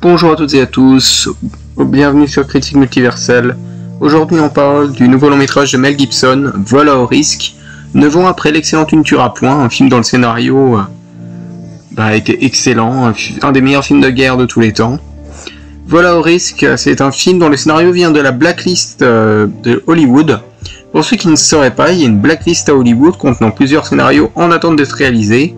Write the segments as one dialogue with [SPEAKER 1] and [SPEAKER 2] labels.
[SPEAKER 1] Bonjour à toutes et à tous, bienvenue sur Critique Multiverselle. Aujourd'hui on parle du nouveau long métrage de Mel Gibson, Vol à haut risque. 9 ans après l'excellente Une tueur à point, un film dont le scénario a été excellent, un des meilleurs films de guerre de tous les temps. Vol à haut risque, c'est un film dont le scénario vient de la blacklist de Hollywood. Pour ceux qui ne sauraient pas, il y a une blacklist à Hollywood contenant plusieurs scénarios en attente d'être réalisés.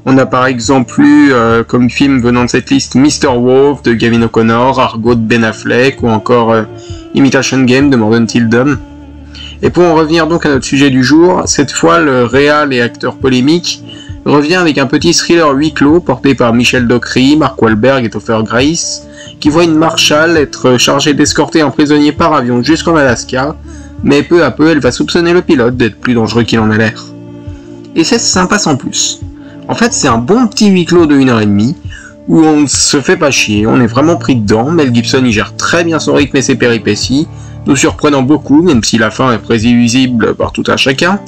[SPEAKER 1] On a par exemple eu comme film venant de cette liste Mr. Wolf de Gavin O'Connor, Argo de Ben Affleck ou encore Imitation Game de Morgan Tilden. Et pour en revenir donc à notre sujet du jour, cette fois le réal et acteur polémique revient avec un petit thriller huis clos porté par Michel Dockery, Mark Wahlberg et Topher Grace, qui voit une marshal être chargée d'escorter un prisonnier par avion jusqu'en Alaska, mais peu à peu elle va soupçonner le pilote d'être plus dangereux qu'il en a l'air. Et c'est sympa sans plus. En fait, c'est un bon petit huis clos de 1h30, où on ne se fait pas chier, on est vraiment pris dedans. Mel Gibson y gère très bien son rythme et ses péripéties, nous surprenant beaucoup, même si la fin est prévisible par tout un chacun.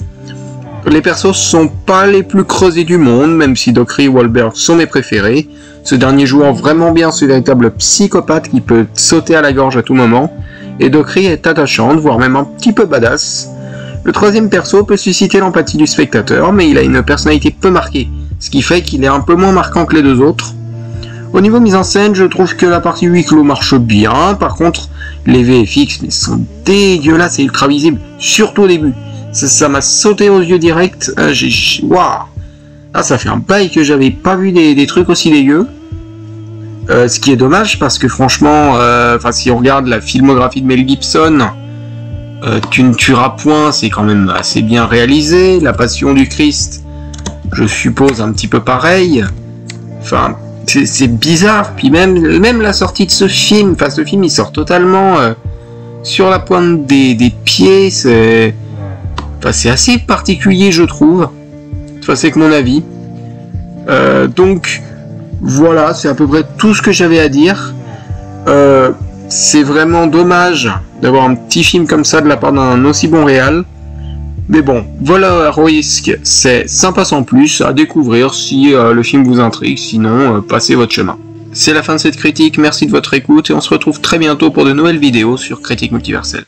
[SPEAKER 1] Les persos sont pas les plus creusés du monde, même si Dockery et Wahlberg sont mes préférés, ce dernier jouant vraiment bien ce véritable psychopathe qui peut sauter à la gorge à tout moment, et Dockery est attachante, voire même un petit peu badass. Le troisième perso peut susciter l'empathie du spectateur, mais il a une personnalité peu marquée, ce qui fait qu'il est un peu moins marquant que les deux autres. Au niveau mise en scène, je trouve que la partie huis clos marche bien, par contre, les VFX sont dégueulasses et ultra visibles, surtout au début. Ça m'a sauté aux yeux direct, waouh! Ah, ça fait un bail que j'avais pas vu des trucs aussi dégueux. Ce qui est dommage, parce que franchement, si on regarde la filmographie de Mel Gibson, Tu ne tueras point, c'est quand même assez bien réalisé. La Passion du Christ, je suppose un petit peu pareil. Enfin, c'est bizarre. Puis même la sortie de ce film, ce film il sort totalement sur la pointe des pieds. C'est assez particulier, je trouve. C'est que mon avis. Donc voilà, c'est à peu près tout ce que j'avais à dire. C'est vraiment dommage d'avoir un petit film comme ça de la part d'un aussi bon réal. Mais bon, Vol à haut risque, c'est sympa sans plus, à découvrir si le film vous intrigue, sinon passez votre chemin. C'est la fin de cette critique, merci de votre écoute et on se retrouve très bientôt pour de nouvelles vidéos sur Critique Multiverselle.